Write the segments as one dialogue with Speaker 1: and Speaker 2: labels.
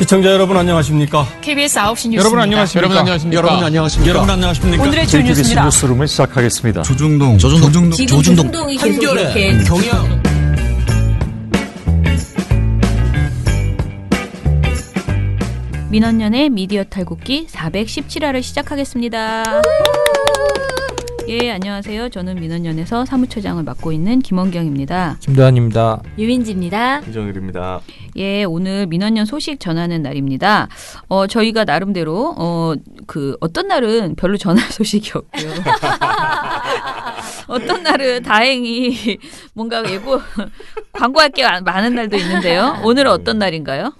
Speaker 1: 시청자 여러분 안녕하십니까?
Speaker 2: KBS 9시 뉴스입니다.
Speaker 1: 여러분 안녕하십니까?
Speaker 3: 여러분 안녕하십니까?
Speaker 2: 오늘의 주
Speaker 4: KBS
Speaker 2: 뉴스입니다.
Speaker 4: 뉴스룸을 시작하겠습니다.
Speaker 3: 조중동
Speaker 5: 조중동이 계속 이렇게
Speaker 3: 경영
Speaker 6: 민원연의 미디어 탈곡기 417화를 시작하겠습니다. 예, 안녕하세요. 저는 민원연에서 사무처장을 맡고 있는 김원경입니다.
Speaker 4: 김도환입니다.
Speaker 5: 유인지입니다.
Speaker 3: 이정일입니다.
Speaker 6: 예, 오늘 민원연 소식 전하는 날입니다. 저희가 나름대로 어떤 날은 별로 전할 소식이 없고요. 어떤 날은 다행히 뭔가 광고할 게 많은 날도 있는데요. 오늘은 어떤 날인가요?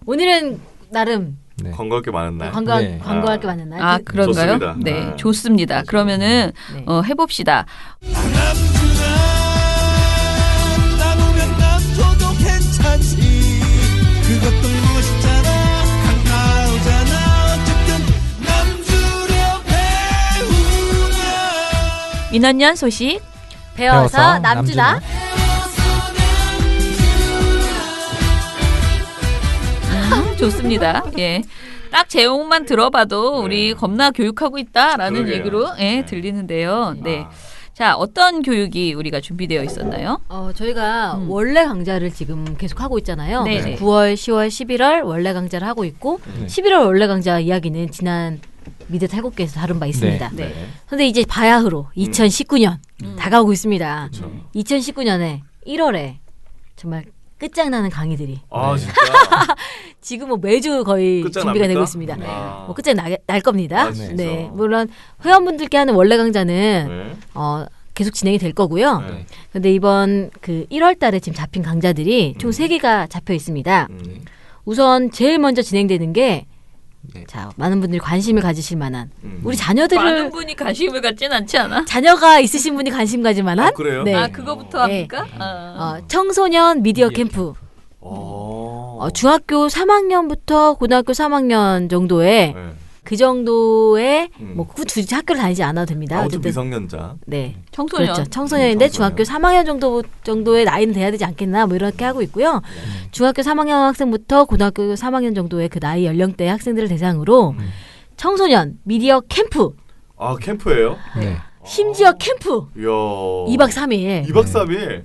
Speaker 5: 오늘은 나름
Speaker 4: 네.
Speaker 3: 광고할 게 많은 날.
Speaker 5: 광고할 게 많은 날.
Speaker 6: 아, 그런가요?
Speaker 3: 좋습니다.
Speaker 6: 네, 좋습니다. 그러면은
Speaker 5: 네.
Speaker 6: 해봅시다.
Speaker 7: 나누면 남줘도 괜찮지. 그것도 멋있잖아. 가까우잖아. 어쨌든 남주려 배우냐.
Speaker 6: 민원연 소식.
Speaker 5: 배워서 남주다.
Speaker 6: 좋습니다. 예. 딱 제목만 들어봐도 우리 겁나 교육하고 있다라는
Speaker 3: 그러게요.
Speaker 6: 얘기로 들리는데요. 네. 자, 어떤 교육이 우리가 준비되어 있었나요?
Speaker 5: 저희가 원래 강좌를 지금 계속 하고 있잖아요.
Speaker 6: 네네.
Speaker 5: 9월, 10월, 11월 원래 강좌를 하고 있고 11월 원래 강좌 이야기는 지난 미디어 탈곡기에서 다룬 바 있습니다.
Speaker 6: 네.
Speaker 5: 근데 이제 바야흐로 2019년 다가오고 있습니다. 2019년에 1월에 정말 끝장나는 강의들이
Speaker 3: 아 진짜.
Speaker 5: 지금 뭐 매주 거의
Speaker 3: 끝장납니까?
Speaker 5: 준비가 되고 있습니다.
Speaker 3: 아.
Speaker 5: 뭐 끝장 날 겁니다.
Speaker 3: 아, 진짜?
Speaker 5: 네, 물론 회원분들께 하는 원래 강좌는
Speaker 3: 네.
Speaker 5: 계속 진행이 될 거고요.
Speaker 3: 네.
Speaker 5: 근데 이번 그 1월 달에 지금 잡힌 강좌들이 총 3개가 잡혀 있습니다. 우선 제일 먼저 진행되는 게 자, 많은 분들이 관심을 가지실 만한 우리 자녀들을
Speaker 6: 많은 분이 관심을 갖진 않지 않아?
Speaker 5: 자녀가 있으신 분이 관심 가질 만한
Speaker 3: 아, 그래요?
Speaker 5: 네.
Speaker 6: 아, 그거부터
Speaker 5: 네.
Speaker 6: 합니까?
Speaker 5: 청소년 미디어 캠프. 중학교 3학년부터 고등학교 3학년 정도의
Speaker 3: 네.
Speaker 5: 그 정도의 뭐 굳이 학교를 다니지 않아도 됩니다.
Speaker 3: 아무튼
Speaker 5: 어쨌든
Speaker 3: 미성년자.
Speaker 5: 네.
Speaker 6: 청소년.
Speaker 5: 그렇죠. 청소년인데
Speaker 3: 청소년.
Speaker 5: 중학교 3학년 정도의 나이는 돼야 되지 않겠나 뭐 이렇게 하고 있고요. 중학교 3학년 학생부터 고등학교 3학년 정도의 그 나이 연령대 학생들을 대상으로 청소년 미디어 캠프.
Speaker 3: 아 캠프예요?
Speaker 4: 네.
Speaker 5: 심지어 캠프.
Speaker 3: 이야.
Speaker 5: 2박 3일.
Speaker 3: 2박 3일.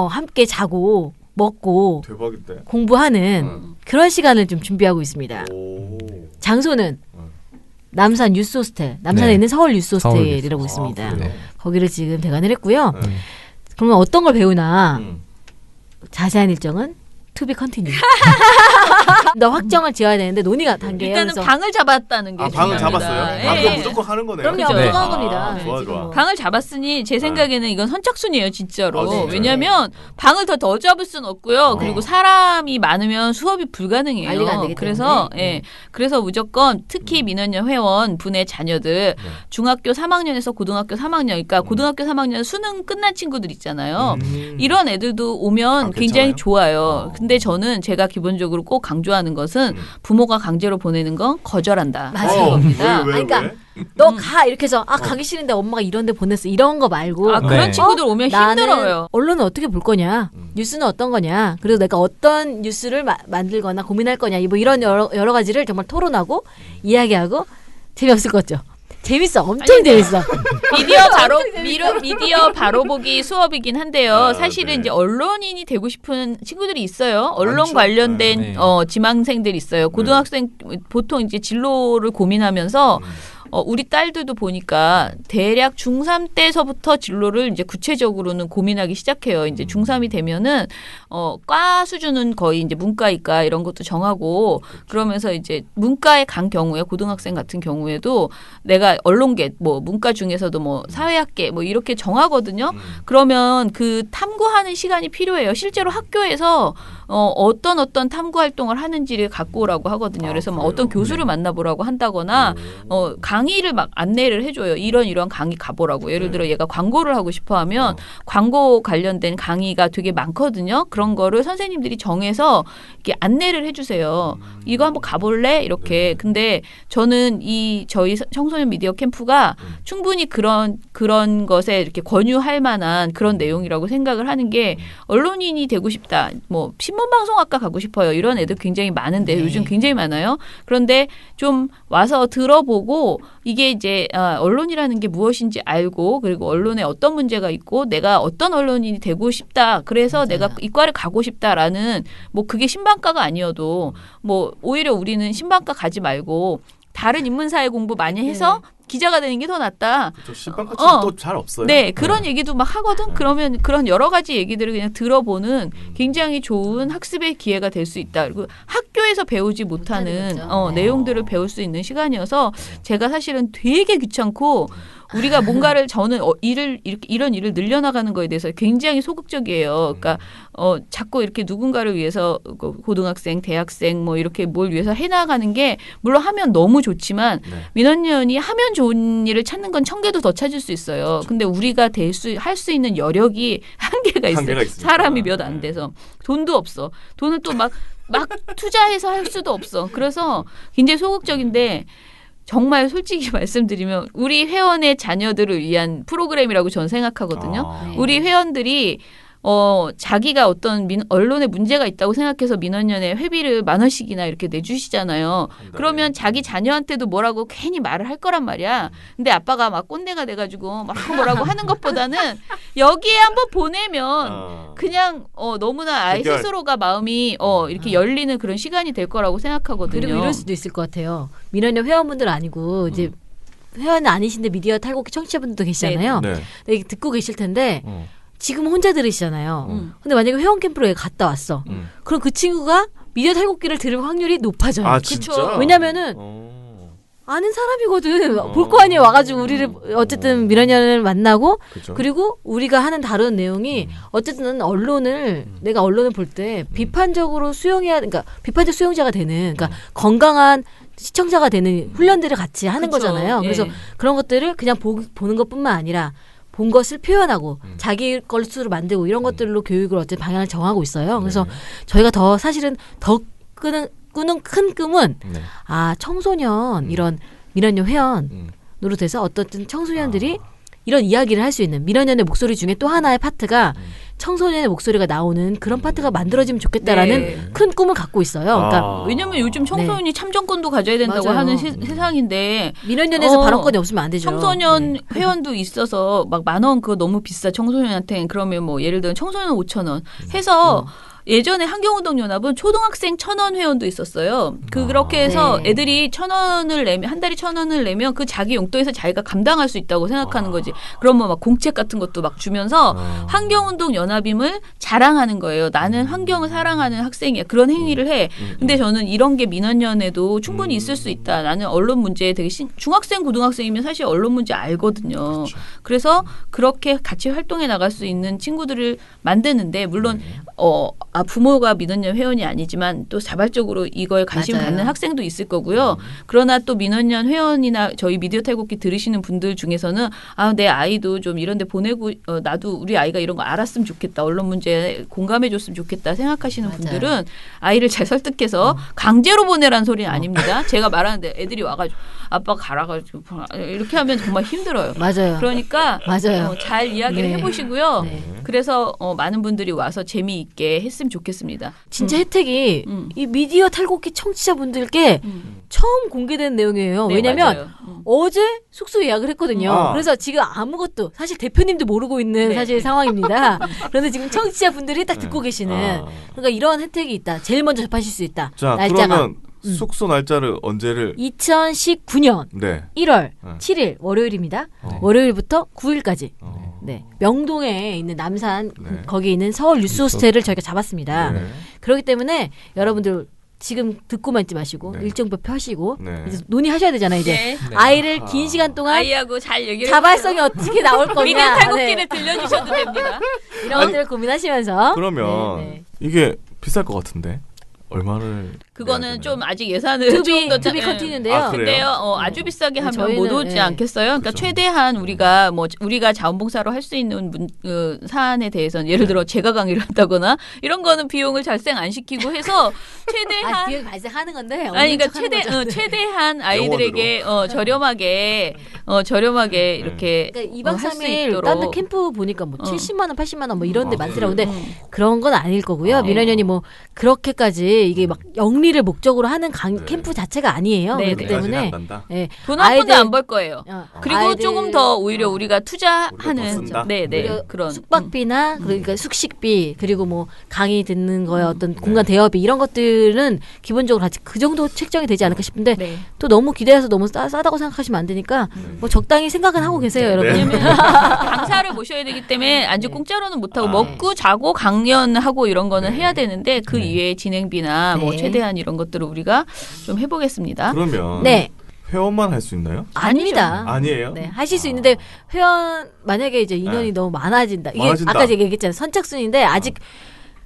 Speaker 5: 함께 자고 먹고
Speaker 3: 대박인데.
Speaker 5: 공부하는 그런 시간을 좀 준비하고 있습니다.
Speaker 3: 오.
Speaker 5: 장소는 남산 유스호스텔, 남산에
Speaker 4: 네.
Speaker 5: 있는 서울 유스호스텔이라고
Speaker 4: 서울
Speaker 5: 있습니다.
Speaker 3: 그래요?
Speaker 5: 거기를 지금 대관을 했고요.
Speaker 3: 네.
Speaker 5: 그러면 어떤 걸 배우나
Speaker 3: 음.
Speaker 5: 자세한 일정은 to be continued. 더 확정을 지어야 되는데 논의가 단계예요.
Speaker 6: 일단은
Speaker 5: 그래서
Speaker 6: 방을 잡았다는 게
Speaker 3: 아 방을
Speaker 6: 중요합니다.
Speaker 3: 잡았어요?
Speaker 6: 예.
Speaker 3: 아 그럼 무조건 하는 거네요.
Speaker 5: 그럼요.
Speaker 6: 그죠?
Speaker 5: 무조건 한
Speaker 3: 아,
Speaker 5: 겁니다.
Speaker 3: 좋아
Speaker 5: 지금
Speaker 3: 좋아.
Speaker 5: 뭐.
Speaker 6: 방을 잡았으니 제 생각에는 이건 선착순이에요, 진짜로.
Speaker 3: 아, 진짜요?
Speaker 6: 왜냐하면 방을 더 잡을 수는 없고요. 그리고 사람이 많으면 수업이 불가능해요.
Speaker 5: 관리가 안 되기
Speaker 6: 그래서
Speaker 5: 때문에.
Speaker 6: 그래서 무조건 특히 민원연 회원 분의 자녀들 중학교 3학년에서 고등학교 3학년, 그러니까 고등학교 3학년 수능 끝난 친구들 있잖아요. 이런 애들도 오면
Speaker 3: 아,
Speaker 6: 굉장히
Speaker 3: 괜찮아요?
Speaker 6: 좋아요. 근데 저는 제가 기본적으로 꼭 강조하는 것은 부모가 강제로 보내는 건 거절한다.
Speaker 5: 맞아요.
Speaker 6: 겁니다.
Speaker 3: 왜,
Speaker 5: 그러니까
Speaker 3: 왜?
Speaker 5: 너 가 이렇게 해서 가기 싫은데 엄마가 이런 데 보냈어 이런 거 말고
Speaker 6: 아, 그런
Speaker 4: 네.
Speaker 6: 친구들 오면
Speaker 5: 나는
Speaker 6: 힘들어요.
Speaker 5: 언론은 어떻게 볼 거냐 뉴스는 어떤 거냐 그리고 내가 어떤 뉴스를 만들거나 고민할 거냐 뭐 이런 여러 가지를 정말 토론하고 이야기하고 재미없을 것 같죠. 재밌어. 엄청 재밌어.
Speaker 6: 미디어 바로 보기 수업이긴 한데요. 사실은
Speaker 3: 네.
Speaker 6: 이제 언론인이 되고 싶은 친구들이 있어요. 언론
Speaker 3: 많죠.
Speaker 6: 관련된
Speaker 4: 네.
Speaker 6: 지망생들이 있어요. 고등학생 보통 이제 진로를 고민하면서 우리 딸들도 보니까 대략 중3 때서부터 진로를 이제 구체적으로는 고민하기 시작해요. 이제 중3이 되면은 과 수준은 거의 이제 문과, 이과 이런 것도 정하고 그러면서 이제 문과에 간 경우에 고등학생 같은 경우에도 내가 언론계 뭐 문과 중에서도 뭐 사회학계 뭐 이렇게 정하거든요. 그러면 그 탐구하는 시간이 필요해요. 실제로 학교에서 어떤 탐구 활동을 하는지를 갖고 오라고 하거든요. 그래서 뭐 어떤 교수를 만나보라고 한다거나 강의를 막 안내를 해줘요. 이런 강의 가보라고. 예를 들어 얘가 광고를 하고 싶어하면 광고 관련된 강의가 되게 많거든요. 그런 거를 선생님들이 정해서 이렇게 안내를 해주세요. 이거 한번 가볼래? 이렇게. 근데 저는 저희 청소년 미디어 캠프가 충분히 그런 것에 이렇게 권유할 만한 그런 내용이라고 생각을 하는 게 언론인이 되고 싶다. 뭐 신문방송학과 가고 싶어요. 이런 애들 굉장히 많은데
Speaker 5: 네.
Speaker 6: 요즘 굉장히 많아요. 그런데 좀 와서 들어보고 이게 이제 언론이라는 게 무엇인지 알고 그리고 언론에 어떤 문제가 있고 내가 어떤 언론인이 되고 싶다. 그래서
Speaker 5: 맞아요.
Speaker 6: 내가 이과를 가고 싶다라는 뭐 그게 신방과가 아니어도 뭐 오히려 우리는 신방과 가지 말고 다른 인문사회 공부 많이 해서 기자가 되는 게 더 낫다.
Speaker 3: 저 신방까지는
Speaker 6: 어.
Speaker 3: 또 잘 없어요.
Speaker 6: 네, 그런 얘기도 막 하거든. 그러면 그런 여러 가지 얘기들을 그냥 들어보는 굉장히 좋은 학습의 기회가 될 수 있다. 그리고 학교에서 배우지 못하는
Speaker 5: 거죠. 네.
Speaker 6: 내용들을 배울 수 있는 시간이어서 제가 사실은 되게 귀찮고 우리가 뭔가를 저는 일을 이런 일을 늘려나가는 거에 대해서 굉장히 소극적이에요. 그러니까 자꾸 이렇게 누군가를 위해서 고등학생, 대학생 뭐 이렇게 뭘 위해서 해나가는 게 물론 하면 너무 좋지만
Speaker 3: 네.
Speaker 6: 민원연이 하면 좋은 일을 찾는 건 1000개도 더 찾을 수 있어요. 근데 우리가 할 수 있는 여력이 한계가 있어요.
Speaker 3: 한계가 있으니까.
Speaker 6: 사람이 몇 안 돼서 돈도 없어. 돈을 또 막 투자해서 할 수도 없어. 그래서 굉장히 소극적인데 정말 솔직히 말씀드리면 우리 회원의 자녀들을 위한 프로그램이라고 저는 생각하거든요.
Speaker 3: 아.
Speaker 5: 네.
Speaker 6: 우리 회원들이 자기가 어떤 언론에 문제가 있다고 생각해서 민원연에 회비를 10,000원씩이나 이렇게 내주시잖아요. 그러면 자기 자녀한테도 뭐라고 괜히 말을 할 거란 말이야. 근데 아빠가 막 꼰대가 돼가지고 막 뭐라고 하는 것보다는 여기에 한번 보내면 그냥 너무나 아이
Speaker 3: 해결.
Speaker 6: 스스로가 마음이 이렇게 열리는 그런 시간이 될 거라고 생각하거든요.
Speaker 5: 그리고 이럴 수도 있을 것 같아요. 민원연 회원분들 아니고 이제 회원 아니신데 미디어 탈곡기 청취자분들도 계시잖아요.
Speaker 3: 네.
Speaker 5: 네, 듣고 계실 텐데
Speaker 3: 어.
Speaker 5: 지금 혼자 들으시잖아요. 근데 만약에 회원 캠프로 갔다 왔어. 그럼 그 친구가 미디어 탈곡기를 들을 확률이 높아져요.
Speaker 3: 아 진짜?
Speaker 5: 왜냐면은 아는 사람이거든. 볼 거 아니에요. 와가지고 우리를 어쨌든 민원연을 만나고
Speaker 3: 그죠.
Speaker 5: 그리고 우리가 하는 다루는 내용이 어쨌든 내가 언론을 볼 때 비판적으로 그러니까 비판적 수용자가 되는 그러니까 건강한 시청자가 되는 훈련들을 같이 하는
Speaker 6: 그쵸.
Speaker 5: 거잖아요.
Speaker 6: 예.
Speaker 5: 그래서 그런 것들을 그냥 보는 것뿐만 아니라 본 것을 표현하고 자기 것으로 만들고 이런 것들로 교육을 어쨌든 방향을 정하고 있어요. 그래서 저희가 더 사실은 더 꾸는 큰 꿈은
Speaker 3: 네.
Speaker 5: 청소년 이런 민원연 회원으로 돼서 어떻든 청소년들이 이런 이야기를 할 수 있는 민원연의 목소리 중에 또 하나의 파트가 청소년의 목소리가 나오는 그런 파트가 만들어지면 좋겠다라는
Speaker 6: 네.
Speaker 5: 큰 꿈을 갖고 있어요. 그러니까
Speaker 6: 왜냐면 요즘 청소년이 참정권도 가져야 된다고
Speaker 5: 맞아요.
Speaker 6: 하는 세상인데
Speaker 5: 민원연에서 발언권이 없으면 안 되죠.
Speaker 6: 청소년
Speaker 5: 네.
Speaker 6: 회원도 있어서 막 10,000원 그거 너무 비싸 청소년한테 그러면 뭐 예를 들면 청소년 5,000원 해서 예전에 환경운동연합은 초등학생 1,000원 회원도 있었어요. 그렇게 해서
Speaker 5: 네.
Speaker 6: 애들이 1,000원을 내면 한 달에 1,000원을 내면 그 자기 용돈에서 자기가 감당할 수 있다고 생각하는 거지. 그러면 막 공책 같은 것도 막 주면서 환경운동연합임을 자랑하는 거예요. 나는 환경을 사랑하는 학생이야. 그런 행위를 해. 근데 저는 이런 게 민원연에도 충분히 있을 수 있다. 나는 언론 문제에 되게 중학생, 고등학생이면 사실 언론 문제 알거든요. 그래서 그렇게 같이 활동해 나갈 수 있는 친구들을 만드는데 물론 부모가 민원연 회원이 아니지만 또 자발적으로 이거에 관심
Speaker 5: 맞아요.
Speaker 6: 갖는 학생도 있을 거고요. 그러나 또 민원연 회원이나 저희 미디어 탈곡기 들으시는 분들 중에서는 내 아이도 좀 이런 데 보내고 나도 우리 아이가 이런 거 알았으면 좋겠다. 언론 문제에 공감해 줬으면 좋겠다 생각하시는
Speaker 5: 맞아요.
Speaker 6: 분들은 아이를 잘 설득해서 강제로 보내라는 소리는 아닙니다. 제가 말하는데 애들이 와가지고 아빠 가라가지고 이렇게 하면 정말 힘들어요.
Speaker 5: 맞아요.
Speaker 6: 그러니까
Speaker 5: 맞아요.
Speaker 6: 잘 이야기를
Speaker 5: 네.
Speaker 6: 해보시고요.
Speaker 5: 네.
Speaker 6: 그래서 많은 분들이 와서 재미있게 했으면 좋겠습니다.
Speaker 5: 진짜 혜택이 이 미디어 탈곡기 청취자분들께 처음 공개된 내용이에요.
Speaker 6: 네,
Speaker 5: 왜냐면
Speaker 6: 맞아요.
Speaker 5: 어제 숙소 예약을 했거든요. 그래서 지금 아무것도 사실 대표님도 모르고 있는
Speaker 6: 네.
Speaker 5: 사실 상황입니다. 그런데 지금 청취자분들이 딱 듣고 계시는 그러니까 이런 혜택이 있다. 제일 먼저 접하실 수 있다.
Speaker 3: 자
Speaker 5: 날짜가
Speaker 3: 그러면 숙소 날짜를 언제를
Speaker 5: 2019년
Speaker 3: 네.
Speaker 5: 1월
Speaker 3: 네.
Speaker 5: 7일 월요일입니다. 월요일부터 9일까지. 네. 명동에 있는 남산
Speaker 3: 네.
Speaker 5: 거기에 있는 서울 뉴스 호스텔을 저희가 잡았습니다.
Speaker 3: 네.
Speaker 5: 그렇기 때문에 여러분들 지금 듣고만 있지 마시고
Speaker 3: 네.
Speaker 5: 일정표 펴시고
Speaker 3: 네.
Speaker 5: 이제 논의하셔야 되잖아요. 이제
Speaker 6: 네.
Speaker 5: 아이를 긴 시간 동안
Speaker 6: 아이하고 잘 얘기를
Speaker 5: 자발성이 어떻게 나올 거냐.
Speaker 6: 미디어 탈곡기를
Speaker 5: 네.
Speaker 6: 들려주셔도 됩니다.
Speaker 5: 이런 것들을 고민하시면서
Speaker 3: 그러면
Speaker 5: 네, 네.
Speaker 3: 이게 비쌀 것 같은데 얼마를
Speaker 6: 그거는
Speaker 3: 내야
Speaker 6: 좀
Speaker 3: 되나요?
Speaker 6: 아직 예산을
Speaker 5: 투비 컨티뉴인데요.
Speaker 3: 아, 그래요?
Speaker 6: 근데요, 아주 비싸게 하면
Speaker 5: 저희는,
Speaker 6: 못 오지
Speaker 5: 예.
Speaker 6: 않겠어요? 그러니까
Speaker 3: 그렇죠.
Speaker 6: 최대한 우리가 자원봉사로 할 수 있는 사안에 대해서는 예를 들어 제가 강의를 한다거나 이런 거는 비용을 발생 안 시키고 해서 최대한
Speaker 5: 비용이 발생하는 건데.
Speaker 6: 아니 그러니까 최대한 아이들에게 저렴하게 이렇게
Speaker 5: 그러니까 2박
Speaker 6: 할 수
Speaker 5: 3일
Speaker 6: 있도록.
Speaker 5: 다른 캠프 보니까 뭐 70만 원, 80만 원 뭐 이런 데
Speaker 3: 아,
Speaker 5: 많더라고.
Speaker 3: 그래요?
Speaker 5: 근데 그런 건 아닐 거고요.
Speaker 3: 아.
Speaker 5: 민원연이 뭐 그렇게까지 이게 막 영리를 목적으로 하는
Speaker 3: 네.
Speaker 5: 캠프 자체가 아니에요.
Speaker 6: 네,
Speaker 5: 그렇기
Speaker 6: 네.
Speaker 5: 때문에
Speaker 3: 안 간다.
Speaker 5: 예.
Speaker 6: 돈 한 푼도 안 벌 거예요. 그리고
Speaker 5: 아이들-
Speaker 6: 조금 더 오히려 우리가
Speaker 3: 우리가 더
Speaker 6: 투자하는
Speaker 3: 쓴다?
Speaker 6: 네
Speaker 5: 그리고
Speaker 6: 그런
Speaker 5: 숙박비나 그러니까 숙식비 그리고 뭐 강의 듣는 거에 어떤 공간 대여비 이런 것들은 기본적으로 같이 그 정도 책정이 되지 않을까 싶은데
Speaker 6: 네.
Speaker 5: 또 너무 기대해서 너무 싸다고 생각하시면 안 되니까 뭐 적당히 생각은 하고 계세요, 여러분.
Speaker 3: 네.
Speaker 6: 강사를 모셔야 되기 때문에 안주 공짜로는 못하고
Speaker 3: 아.
Speaker 6: 먹고 자고 강연하고 이런 거는
Speaker 3: 네.
Speaker 6: 해야 되는데 그
Speaker 4: 네.
Speaker 6: 이외에 진행비나 뭐
Speaker 5: 네.
Speaker 6: 최대한 이런 것들을 우리가 좀 해보겠습니다.
Speaker 3: 그러면
Speaker 5: 네,
Speaker 3: 회원만 할 수 있나요?
Speaker 5: 아닙니다.
Speaker 3: 아니에요?
Speaker 5: 네, 하실 수 있는데 회원 만약에 이제 인원이
Speaker 3: 네.
Speaker 5: 너무 많아진다. 이게
Speaker 3: 많아진다.
Speaker 5: 아까 제가 얘기했잖아요. 선착순인데 아직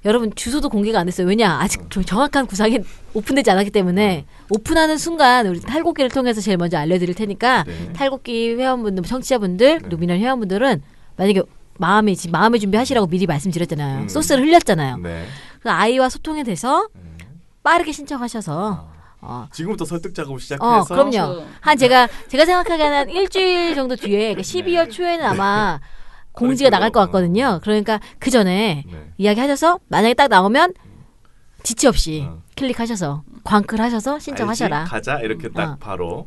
Speaker 5: 여러분 주소도 공개가 안 됐어요. 왜냐? 아직 좀 정확한 구상이 오픈되지 않았기 때문에 오픈하는 순간 우리 탈곡기를 통해서 제일 먼저 알려드릴 테니까
Speaker 3: 네.
Speaker 5: 탈곡기 회원분들, 청취자분들, 그리고 민원 회원분들은 만약에 마음의 준비하시라고 미리 말씀드렸잖아요. 소스를 흘렸잖아요.
Speaker 3: 네.
Speaker 5: 그 아이와 소통에 대해서 빠르게 신청하셔서
Speaker 3: 지금부터 설득 작업을 시작해서
Speaker 5: 그럼요. 한 제가 생각하기에는 한 일주일 정도 뒤에 그러니까 12월 초에는 아마 공지가 나갈 것 같거든요. 그러니까 그 전에
Speaker 3: 네.
Speaker 5: 이야기하셔서 만약에 딱 나오면 지체 없이
Speaker 3: 어.
Speaker 5: 클릭하셔서 광클하셔서 신청하셔라.
Speaker 3: 알지? 가자 이렇게 딱
Speaker 5: 어.
Speaker 3: 바로.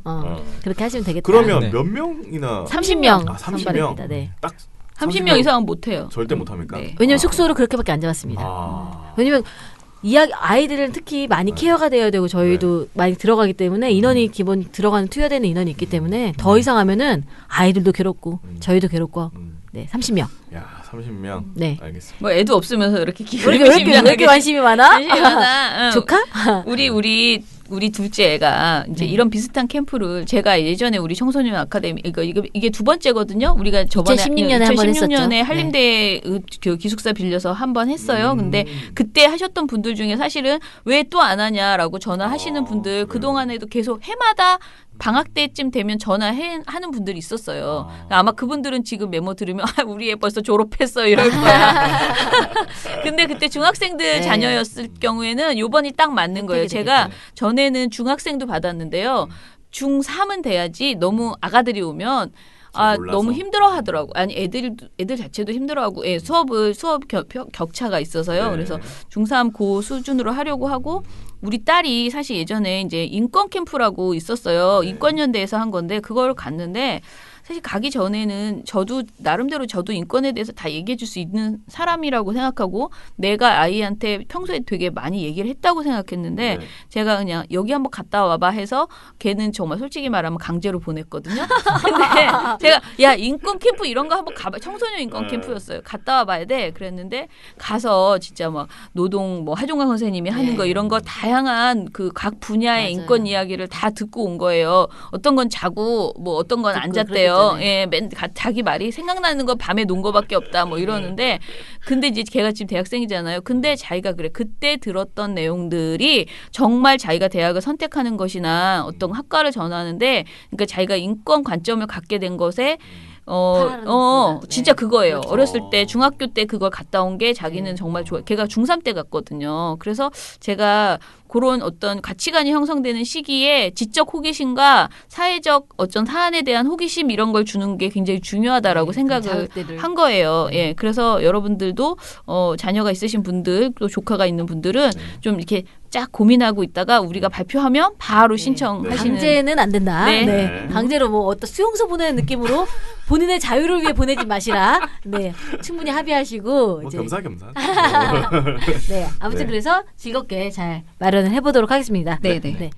Speaker 5: 그렇게 하시면 되겠다.
Speaker 3: 그러면
Speaker 4: 네.
Speaker 3: 몇 명이나
Speaker 5: 30명
Speaker 3: 30명.
Speaker 5: 선발입니다. 네.
Speaker 3: 딱
Speaker 6: 30명 이상은 못해요.
Speaker 3: 절대 못합니까?
Speaker 6: 네.
Speaker 5: 왜냐면 숙소를 그렇게밖에 안 잡았습니다.
Speaker 3: 아.
Speaker 5: 왜냐면 아이들은 특히 많이 케어가 되어야 되고 저희도 많이 들어가기 때문에 인원이 기본 들어가는 투여되는 인원이 있기 때문에 더 이상 하면은 아이들도 괴롭고 저희도 괴롭고 네 30명.
Speaker 3: 야 30명.
Speaker 5: 네.
Speaker 3: 알겠습니다.
Speaker 6: 뭐 애도 없으면서 이렇게
Speaker 5: 왜 이렇게 관심이 많아?
Speaker 6: 관심이 많아. 응.
Speaker 5: 조카?
Speaker 6: 우리 둘째 애가 이제 이런 비슷한 캠프를 제가 예전에 우리 청소년 아카데미 이게 두 번째거든요. 우리가 저번에
Speaker 5: 2016년에 한번 했었죠.
Speaker 6: 2016년에 한림대 그 기숙사 빌려서 한 번 했어요. 근데 그때 하셨던 분들 중에 사실은 왜 또 안 하냐라고 전화하시는 분들 그 동안에도 계속 해마다 방학 때쯤 되면 전화하는 분들이 있었어요. 아마 그분들은 지금 메모 들으면 우리 애 벌써 졸업했어 이럴 거야. 근데 그때 중학생들
Speaker 5: 네.
Speaker 6: 자녀였을 경우에는 요번이 딱 맞는 거예요.
Speaker 5: 선택이
Speaker 6: 제가 전에는 중학생도 받았는데요. 중3은 돼야지 너무 아가들이 오면
Speaker 3: 몰라서.
Speaker 6: 너무 힘들어하더라고. 아니 애들 자체도 힘들어하고 수업 격차가 있어서요.
Speaker 3: 네.
Speaker 6: 그래서 중3 고 수준으로 하려고 하고 우리 딸이 사실 예전에 이제 인권 캠프라고 있었어요.
Speaker 3: 네.
Speaker 6: 인권연대에서 한 건데 그걸 갔는데 사실 가기 전에는 저도 나름대로 저도 인권에 대해서 다 얘기해 줄 수 있는 사람이라고 생각하고 내가 아이한테 평소에 되게 많이 얘기를 했다고 생각했는데
Speaker 3: 네.
Speaker 6: 제가 그냥 여기 한번 갔다 와봐 해서 걔는 정말 솔직히 말하면 강제로 보냈거든요. 근데 제가 야 인권 캠프 이런 거 한번 가봐. 청소년 인권 캠프였어요. 갔다 와봐야 돼. 그랬는데 가서 진짜 막 노동 뭐 하종강 선생님이 하는 거 이런 거 다양한 그 각 분야의
Speaker 5: 맞아요.
Speaker 6: 인권 이야기를 다 듣고 온 거예요. 어떤 건 자고 뭐 어떤 건 안 잤대요. 예, 자기 말이 생각나는 건 밤에 논 거밖에 없다 뭐 이러는데 근데 이제 걔가 지금 대학생이잖아요. 근데 자기가 그래 그때 들었던 내용들이 정말 자기가 대학을 선택하는 것이나 어떤 학과를 전하는데 그러니까 자기가 인권 관점을 갖게 된 것에 진짜 그거예요.
Speaker 5: 그렇죠.
Speaker 6: 어렸을 때 중학교 때 그걸 갔다 온 게 자기는 정말 좋아. 걔가 중3 때 갔거든요. 그래서 제가 그런 어떤 가치관이 형성되는 시기에 지적 호기심과 사회적 어떤 사안에 대한 호기심 이런 걸 주는 게 굉장히 중요하다라고 생각을
Speaker 5: 자극들을.
Speaker 6: 한 거예요. 예, 그래서 여러분들도 자녀가 있으신 분들 또 조카가 있는 분들은 좀 이렇게 쫙 고민하고 있다가 우리가 발표하면 바로 신청하시는.
Speaker 5: 강제는 안 된다.
Speaker 6: 네.
Speaker 5: 네. 강제로 뭐 어떤 수용소 보내는 느낌으로 본인의 자유를 위해 보내지 마시라. 네. 충분히 합의하시고
Speaker 3: 뭐
Speaker 5: 이제
Speaker 3: 겸사겸사.
Speaker 5: 네. 아무튼
Speaker 3: 네.
Speaker 5: 그래서 즐겁게 잘 마련을 해보도록 하겠습니다.
Speaker 6: 네, 네.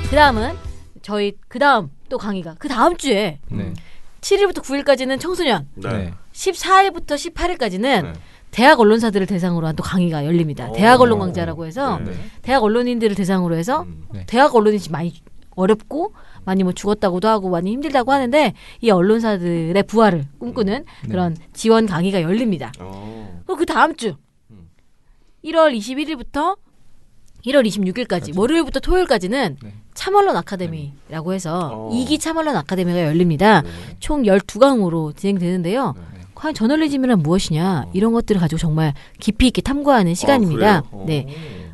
Speaker 5: 그다음은 저희 그다음 또 강의가 그 다음 주에
Speaker 4: 네.
Speaker 5: 7일부터 9일까지는 청소년,
Speaker 4: 네.
Speaker 5: 14일부터 18일까지는
Speaker 3: 네.
Speaker 5: 대학 언론사들을 대상으로 한 또 강의가 열립니다.
Speaker 3: 오.
Speaker 5: 대학 언론 강좌라고 해서
Speaker 3: 네.
Speaker 5: 대학 언론인들을 대상으로 해서
Speaker 3: 음.
Speaker 4: 네.
Speaker 5: 대학 언론이 지금 많이 어렵고 많이 뭐 죽었다고도 하고 많이 힘들다고 하는데 이 언론사들의 부활을 꿈꾸는 그런 지원 강의가 열립니다. 그리고 그 다음 주 1월 21일부터 1월 26일까지 월요일부터 토요일까지는 참언론 아카데미라고 해서 2기 참언론 아카데미가 열립니다. 총 12강으로 진행되는데요. 과연 저널리즘이란 무엇이냐 이런 것들을 가지고 정말 깊이 있게 탐구하는 시간입니다. 네,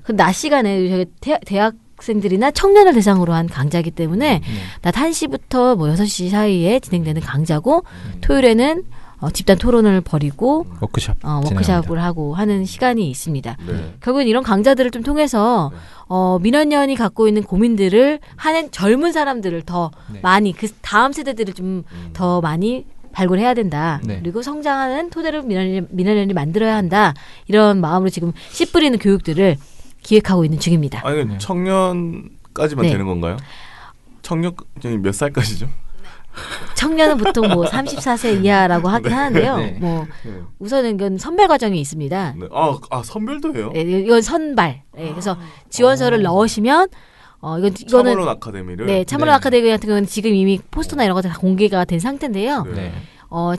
Speaker 5: 그 낮 시간에 저희 대학생들이나 청년을 대상으로 한 강좌이기 때문에 낮 1시부터 뭐 6시 사이에 진행되는 강좌고 토요일에는 집단 토론을 벌이고 워크숍을 하고 하는 시간이 있습니다. 결국은 이런 강좌들을 좀 통해서 민원연이 갖고 있는 고민들을 하는 젊은 사람들을 더 많이 그 다음 세대들을 좀 더 많이 발굴해야 된다. 그리고 성장하는 토대를 민원연이 만들어야 한다. 이런 마음으로 지금 씨 뿌리는 교육들을 기획하고 있는 중입니다.
Speaker 3: 아니 청년까지만 되는 건가요? 청년이 몇 살까지죠?
Speaker 5: 청년은 보통 뭐 34세 이하라고 하긴 하는데요. 뭐 우선은 이건 선발 과정이 있습니다.
Speaker 3: 선별도 해요?
Speaker 5: 네, 이건 선발. 네, 그래서 지원서를 넣으시면 이거는
Speaker 3: 참언론 아카데미를.
Speaker 5: 네, 참언론 아카데미 같은 경우는 지금 이미 포스터나 이런 것들 다 공개가 된 상태인데요.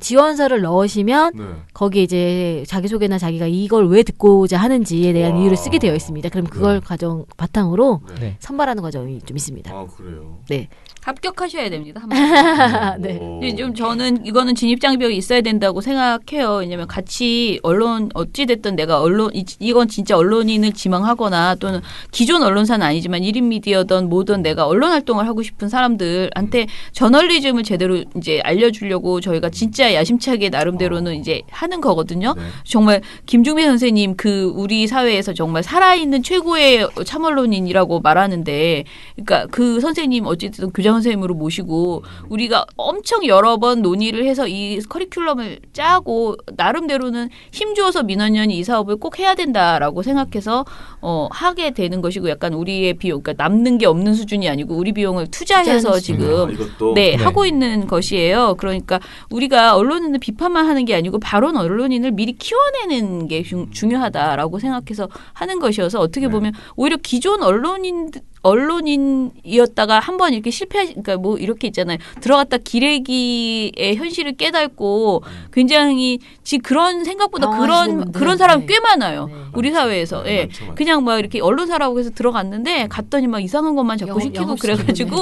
Speaker 5: 지원서를 넣으시면 거기에 이제 자기소개나 자기가 이걸 왜 듣고자 하는지에 대한 이유를 쓰게 되어 있습니다. 그럼 그걸 바탕으로 선발하는 과정이 좀 있습니다.
Speaker 3: 아, 그래요?
Speaker 5: 네.
Speaker 6: 합격하셔야 됩니다. 한번.
Speaker 5: 네.
Speaker 6: 좀 저는 이거는 진입 장벽이 있어야 된다고 생각해요. 왜냐면 같이 언론 어찌 됐든 내가 이건 진짜 언론인을 지망하거나 또는 기존 언론사는 아니지만 1인 미디어든 뭐든 내가 언론 활동을 하고 싶은 사람들한테 저널리즘을 제대로 이제 알려주려고 저희가 진짜 야심차게 나름대로는 이제 하는 거거든요. 정말 김중배 선생님 그 우리 사회에서 정말 살아있는 최고의 참언론인이라고 말하는데, 그러니까 그 선생님 어찌됐든 교장 선생님으로 모시고 우리가 엄청 여러 번 논의를 해서 이 커리큘럼을 짜고 나름대로는 힘주어서 민원연이 이 사업을 꼭 해야 된다라고 생각해서 하게 되는 것이고, 약간 우리의 비용, 그러니까 남는 게 없는 수준이 아니고 우리 비용을 투자해서 지금 하고 있는 것이에요. 그러니까 우리가 언론인을 비판만 하는 게 아니고 바로 언론인을 미리 키워내는 게 중요하다라고 생각해서 하는 것이어서 어떻게 보면 오히려 기존 언론인이었다가 한번 이렇게 그러니까 뭐 이렇게 있잖아요. 들어갔다 기레기의 현실을 깨닫고 굉장히 그런 생각보다 그런 사람 꽤 많아요. 우리 사회에서. 그냥 막 이렇게 언론사라고 해서 들어갔는데 갔더니 막 이상한 것만 자꾸 시키고 그래가지고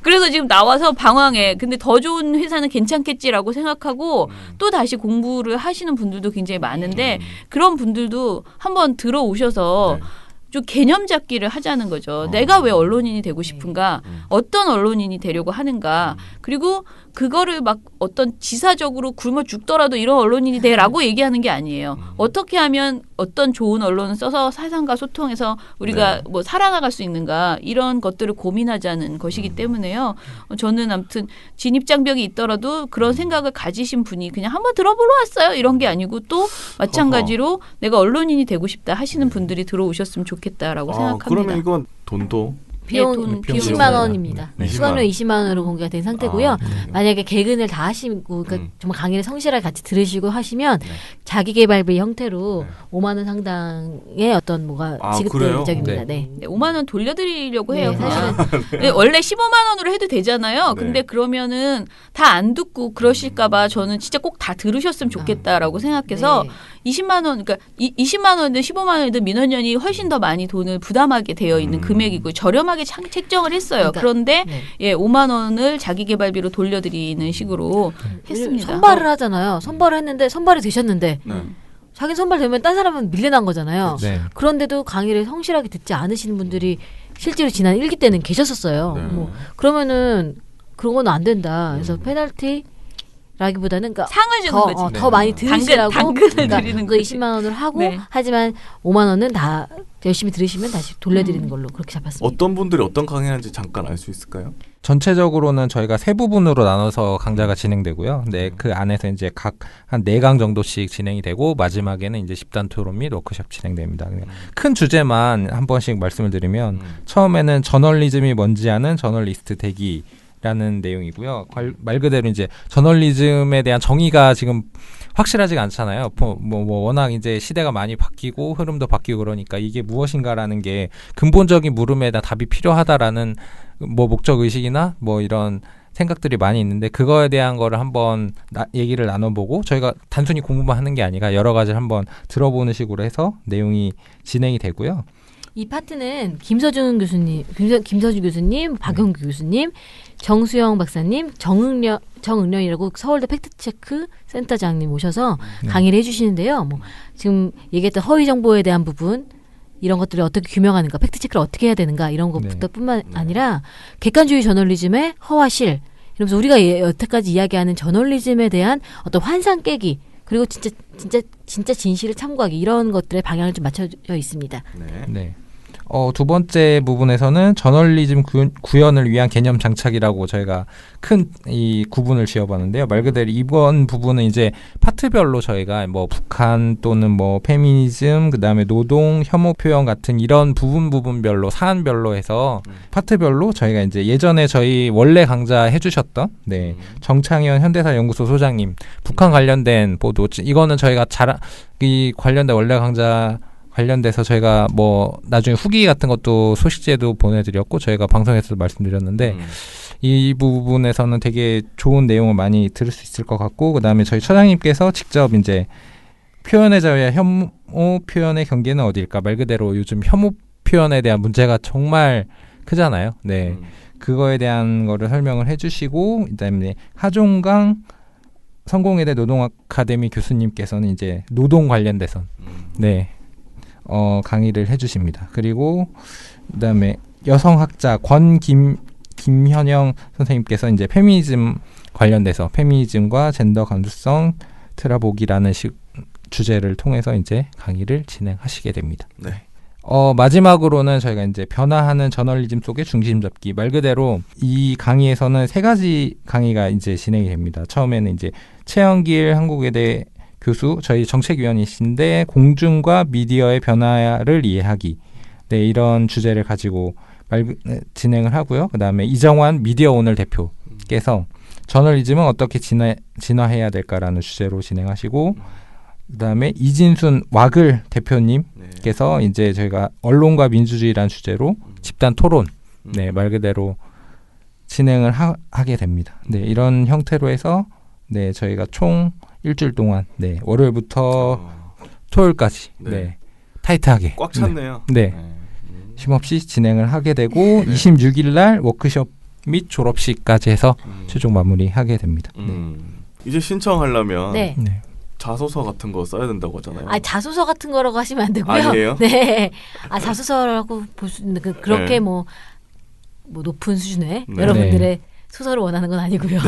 Speaker 6: 그래서 지금 나와서 방황해. 근데 더 좋은 회사는 괜찮겠지라고 생각하고 또 다시 공부를 하시는 분들도 굉장히 많은데 그런 분들도 한번 들어오셔서 좀 개념 잡기를 하자는 거죠. 내가 왜 언론인이 되고 싶은가? 어떤 언론인이 되려고 하는가? 그리고 그거를 막 어떤 지사적으로 굶어 죽더라도 이런 언론인이 돼라고 얘기하는 게 아니에요. 어떻게 하면 어떤 좋은 언론을 써서 사상과 소통해서 우리가 뭐 살아나갈 수 있는가? 이런 것들을 고민하자는 것이기 때문에요. 저는 아무튼 진입장벽이 있더라도 그런 생각을 가지신 분이 그냥 한번 들어보러 왔어요. 이런 게 아니고 또 마찬가지로 내가 언론인이 되고 싶다 하시는 분들이 들어오셨으면 좋겠다라고 생각합니다.
Speaker 3: 그러면 이건 돈도
Speaker 5: 비용 20만 원입니다. 수강료 20만 원으로 공개가 된 상태고요. 만약에 개근을 다 하시고 그러니까 정말 강의를 성실하게 같이 들으시고 하시면 자기계발비 형태로 5만 원 상당의 어떤 뭐가 지급될 예정입니다. 네.
Speaker 6: 5만 원 돌려드리려고 해요. 사실은 원래 15만 원으로 해도 되잖아요. 근데 그러면은 다 안 듣고 그러실까 봐 저는 진짜 꼭 다 들으셨으면 좋겠다라고 생각해서 20만 원, 그러니까 20만 원이든 15만 원이든 민원연이 훨씬 더 많이 돈을 부담하게 되어 있는 금액이고 저렴하게 책정을 했어요. 그런데 5만 원을 자기계발비로 돌려드리는 식으로 했습니다.
Speaker 5: 선발을 하잖아요. 선발을 했는데 선발이 되셨는데 자기 선발되면 딴 사람은 밀려난 거잖아요. 그런데도 강의를 성실하게 듣지 않으시는 분들이 실제로 지난 1기 때는 계셨었어요. 뭐 그러면은 그런 건 안 된다. 그래서 페널티 라기보다는 그러니까
Speaker 6: 상을 주는 거지.
Speaker 5: 더 많이 들으시라고
Speaker 6: 당근을 드리는
Speaker 5: 그 20만 원을 하고 하지만 5만 원은 다 열심히 들으시면 다시 돌려드리는 걸로 그렇게 잡았습니다.
Speaker 3: 어떤 분들이 어떤 강의하는지 잠깐 알 수 있을까요?
Speaker 4: 전체적으로는 저희가 세 부분으로 나눠서 강좌가 진행되고요. 네, 그 안에서 이제 각 한 4강 정도씩 진행이 되고 마지막에는 이제 집단 토론 및 워크숍 진행됩니다. 큰 주제만 한 번씩 말씀을 드리면 처음에는 저널리즘이 뭔지 아는 저널리스트 대기 라는 내용이고요. 말 그대로 이제 저널리즘에 대한 정의가 지금 확실하지가 않잖아요. 뭐 워낙 이제 시대가 많이 바뀌고 흐름도 바뀌고 그러니까 이게 무엇인가라는 게 근본적인 물음에 답이 필요하다라는 뭐 목적 의식이나 뭐 이런 생각들이 많이 있는데 그거에 대한 거를 한번 얘기를 나눠보고 저희가 단순히 공부만 하는 게 아니라 여러 가지를 한번 들어보는 식으로 해서 내용이 진행이 되고요.
Speaker 5: 이 파트는 김서준 교수님, 박영규 교수님, 정수영 박사님, 정은련이라고 서울대 팩트체크 센터장님 오셔서 강의를 해주시는데요. 뭐 지금 얘기했던 허위 정보에 대한 부분 이런 것들을 어떻게 규명하는가, 팩트체크를 어떻게 해야 되는가 이런 것부터뿐만 아니라 객관주의 저널리즘의 허와실 이러면서 우리가 여태까지 이야기하는 저널리즘에 대한 어떤 환상 깨기 그리고 진짜 진실을 참고하기 이런 것들의 방향을 좀 맞춰져 있습니다.
Speaker 3: 네.
Speaker 4: 네. 두 번째 부분에서는 저널리즘 구현을 위한 개념 장착이라고 저희가 큰 이 구분을 지어봤는데요. 말 그대로 이번 부분은 이제 파트별로 저희가 뭐 북한 또는 뭐 페미니즘, 그 다음에 노동, 혐오 표현 같은 이런 부분별로 사안별로 해서 파트별로 저희가 이제 예전에 저희 원래 강좌 해주셨던 정창현 현대사 연구소 소장님 북한 관련된 보도 이거는 저희가 이 관련된 원래 강좌 관련돼서 저희가 뭐 나중에 후기 같은 것도 소식지에도 보내드렸고 저희가 방송에서도 말씀드렸는데 이 부분에서는 되게 좋은 내용을 많이 들을 수 있을 것 같고 그 다음에 저희 처장님께서 직접 이제 표현의 자유와 혐오 표현의 경계는 어디일까 말 그대로 요즘 혐오 표현에 대한 문제가 정말 크잖아요. 네, 그거에 대한 거를 설명을 해주시고 그다음에 하종강 성공회대 노동아카데미 교수님께서는 이제 노동 관련돼서 강의를 해주십니다. 그리고 그다음에 여성학자 김현영 선생님께서 이제 페미니즘 관련돼서 페미니즘과 젠더 감수성 트라보기라는 주제를 통해서 이제 강의를 진행하시게 됩니다.
Speaker 3: 네.
Speaker 4: 마지막으로는 저희가 이제 변화하는 저널리즘 속의 중심 잡기 말 그대로 이 강의에서는 3가지 강의가 이제 진행이 됩니다. 처음에는 이제 최영길 한국외대 교수 저희 정책위원이신데 공중과 미디어의 변화를 이해하기 이런 주제를 가지고 진행을 하고요. 그 다음에 이정환 미디어오늘 대표께서 저널리즘은 어떻게 진화해야 될까라는 주제로 진행하시고 그 다음에 이진순 와글 대표님께서 이제 저희가 언론과 민주주의라는 주제로 집단 토론 말 그대로 진행을 하게 됩니다. 이런 형태로 해서 저희가 총 일주일 동안 월요일부터 토요일까지 타이트하게
Speaker 3: 꽉 찼네요.
Speaker 4: 쉼없이 진행을 하게 되고 26일 날 워크숍 및 졸업식까지 해서 최종 마무리하게 됩니다.
Speaker 3: 이제 신청하려면
Speaker 5: 네.
Speaker 3: 자소서 같은 거 써야 된다고 하잖아요.
Speaker 5: 자소서 같은 거라고 하시면 안 되고요.
Speaker 3: 아니에요?
Speaker 5: 네. 자소서라고 볼 수 있는데 그렇게 뭐 높은 수준의 여러분들의 소설을 원하는 건 아니고요.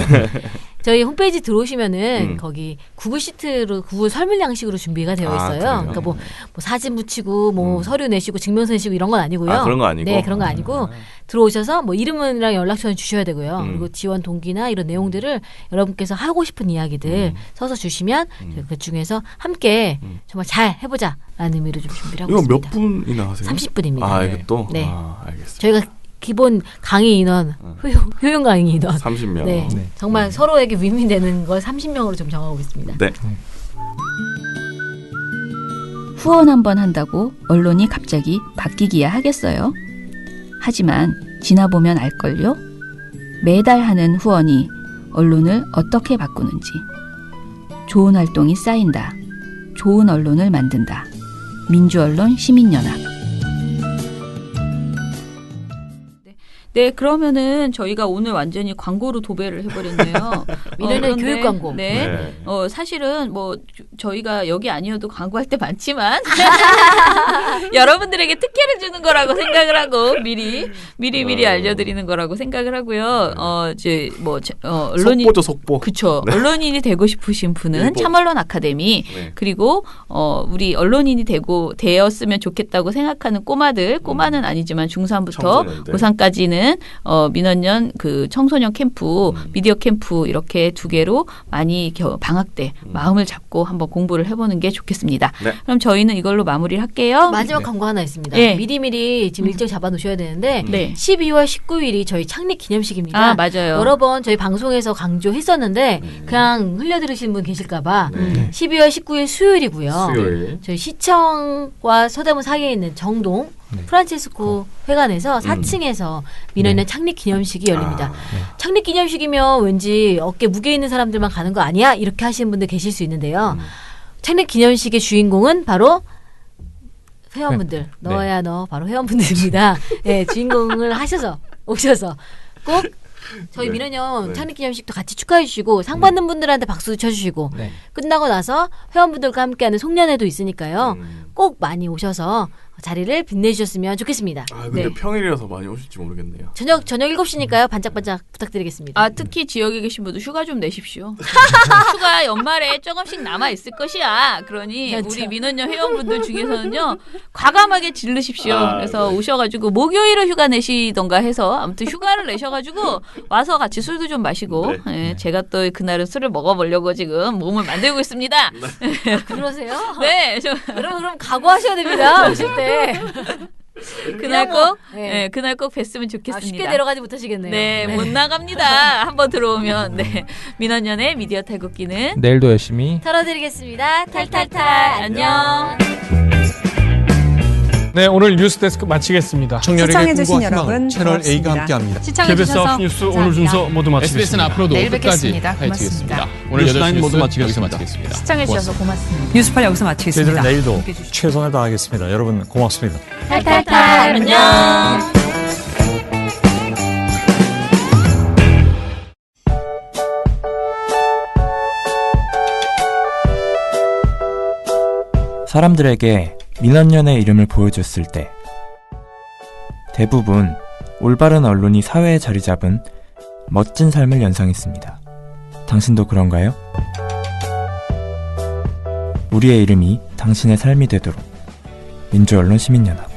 Speaker 5: 저희 홈페이지 들어오시면은 거기 구글 시트로 구글 설문 양식으로 준비가 되어 있어요. 그러니까 뭐 사진 붙이고 뭐 서류 내시고 증명서 내시고 이런 건 아니고요.
Speaker 3: 그런 거 아니고.
Speaker 5: 네, 그런 거 아니고 들어오셔서 뭐 이름이랑 연락처는 주셔야 되고요. 그리고 지원 동기나 이런 내용들을 여러분께서 하고 싶은 이야기들 써서 주시면 그 중에서 함께 정말 잘 해보자라는 의미로 좀 준비를 하고
Speaker 3: 이거
Speaker 5: 있습니다.
Speaker 3: 몇 분이나 하세요?
Speaker 5: 30분입니다.
Speaker 3: 이것도?
Speaker 5: 네.
Speaker 3: 알겠습니다.
Speaker 5: 저희가 기본 강의 인원, 효용 강의 인원
Speaker 3: 30명.
Speaker 5: 네. 정말 서로에게 윈윈되는 걸 30명으로 좀 정하고 있습니다.
Speaker 3: 네.
Speaker 1: 후원 한번 한다고 언론이 갑자기 바뀌기야 하겠어요? 하지만 지나보면 알걸요? 매달 하는 후원이 언론을 어떻게 바꾸는지. 좋은 활동이 쌓인다. 좋은 언론을 만든다. 민주언론 시민연합.
Speaker 6: 네, 그러면은 저희가 오늘 완전히 광고로 도배를 해버렸네요.
Speaker 5: 민원은 교육 광고.
Speaker 6: 네. 사실은 뭐 저희가 여기 아니어도 광고할 때 많지만 여러분들에게 특혜를 주는 거라고 생각을 하고 미리 알려드리는 거라고 생각을 하고요. 이제 뭐 언론인
Speaker 3: 속보죠, 속보.
Speaker 6: 그렇죠. 언론인이 되고 싶으신 분은 참언론 아카데미 그리고 우리 언론인이 되었으면 좋겠다고 생각하는 꼬마는 아니지만 중3부터
Speaker 3: 청소년들.
Speaker 6: 고3까지는 민원연 그 청소년 캠프, 미디어 캠프 이렇게 2개로 많이 방학 때 마음을 잡고 한번 공부를 해보는 게 좋겠습니다.
Speaker 3: 네.
Speaker 6: 그럼 저희는 이걸로 마무리를 할게요.
Speaker 5: 마지막 광고 하나 있습니다.
Speaker 6: 네.
Speaker 5: 미리미리 지금 일정 잡아 놓으셔야 되는데
Speaker 6: 네.
Speaker 5: 12월 19일이 저희 창립 기념식입니다.
Speaker 6: 아, 맞아요.
Speaker 5: 여러 번 저희 방송에서 강조했었는데 그냥 흘려들으신 분 계실까 봐 12월 19일 수요일이고요.
Speaker 3: 수요일.
Speaker 5: 저희 시청과 서대문 사이에 있는 정동
Speaker 4: 네.
Speaker 5: 프란체스코 회관에서 4층에서 민원년
Speaker 4: 네.
Speaker 5: 창립 기념식이 열립니다.
Speaker 4: 네.
Speaker 5: 창립 기념식이면 왠지 어깨 무게 있는 사람들만 가는 거 아니야? 이렇게 하시는 분들 계실 수 있는데요. 창립 기념식의 주인공은 바로 회원분들.
Speaker 4: 네.
Speaker 5: 너야 너 바로 회원분들입니다. 네, 주인공을 하셔서 오셔서 꼭 저희
Speaker 3: 네.
Speaker 5: 민원년
Speaker 3: 네.
Speaker 5: 창립 기념식도 같이 축하해 주시고 상 받는 분들한테 박수도 쳐주시고
Speaker 4: 네.
Speaker 5: 끝나고 나서 회원분들과 함께하는 송년회도 있으니까요. 꼭 많이 오셔서 자리를 빛내주셨으면 좋겠습니다.
Speaker 3: 아 근데
Speaker 6: 네.
Speaker 3: 평일이라서 많이 오실지 모르겠네요.
Speaker 5: 저녁 7시니까요. 반짝반짝 부탁드리겠습니다.
Speaker 6: 아 특히 지역에 계신 분들 휴가 좀 내십시오. 휴가 연말에 조금씩 남아 있을 것이야. 그러니
Speaker 5: 그렇죠.
Speaker 6: 우리 민원년 회원분들 중에서는요 과감하게 지르십시오.
Speaker 3: 아,
Speaker 6: 그래서
Speaker 3: 네.
Speaker 6: 오셔가지고 목요일을 휴가 내시던가 해서 아무튼 휴가를 내셔가지고 와서 같이 술도 좀 마시고
Speaker 3: 네.
Speaker 6: 예, 제가 또 그날은 술을 먹어보려고 지금 몸을 만들고 있습니다.
Speaker 5: 그러세요?
Speaker 6: 네,
Speaker 5: 그럼 각오하셔야 됩니다. 오실 때.
Speaker 6: 그날
Speaker 5: 그냥 뭐,
Speaker 6: 꼭
Speaker 5: 네.
Speaker 6: 예, 그날 꼭 뵀으면 좋겠습니다.
Speaker 5: 쉽게 내려가지 못하시겠네요.
Speaker 6: 네, 못 나갑니다. 한번 들어오면 네 민원년의 미디어 탈곡기는
Speaker 4: 내일도 열심히.
Speaker 5: 털어드리겠습니다. 탈탈탈.
Speaker 6: 안녕.
Speaker 2: 네, 오늘 뉴스데스크 마치겠습니다.
Speaker 8: 청년에게
Speaker 9: 시청해주신
Speaker 8: 꿈과 희망을
Speaker 9: 여러분
Speaker 8: 채널 A가
Speaker 9: 고맙습니다.
Speaker 8: 함께합니다.
Speaker 2: KBS 뉴스 오늘 순서 모두 마치겠습니다.
Speaker 10: SBS는 앞으로도
Speaker 9: 내일
Speaker 10: 끝까지
Speaker 9: 뵙겠습니다.
Speaker 10: 파헤치겠습니다. 오늘 8시 뉴스
Speaker 8: 모두
Speaker 10: 여기서
Speaker 8: 마치겠습니다.
Speaker 10: 마치겠습니다.
Speaker 6: 시청해주셔서 고맙습니다.
Speaker 9: 뉴스팔 여기서 마치겠습니다.
Speaker 8: 저희들은 내일도
Speaker 9: 함께해 주십시오.
Speaker 8: 최선을 다하겠습니다. 여러분 고맙습니다.
Speaker 5: 탈탈탈. 안녕.
Speaker 11: 사람들에게 민원년의 이름을 보여줬을 때 대부분 올바른 언론이 사회에 자리 잡은 멋진 삶을 연상했습니다. 당신도 그런가요? 우리의 이름이 당신의 삶이 되도록 민주언론 시민연합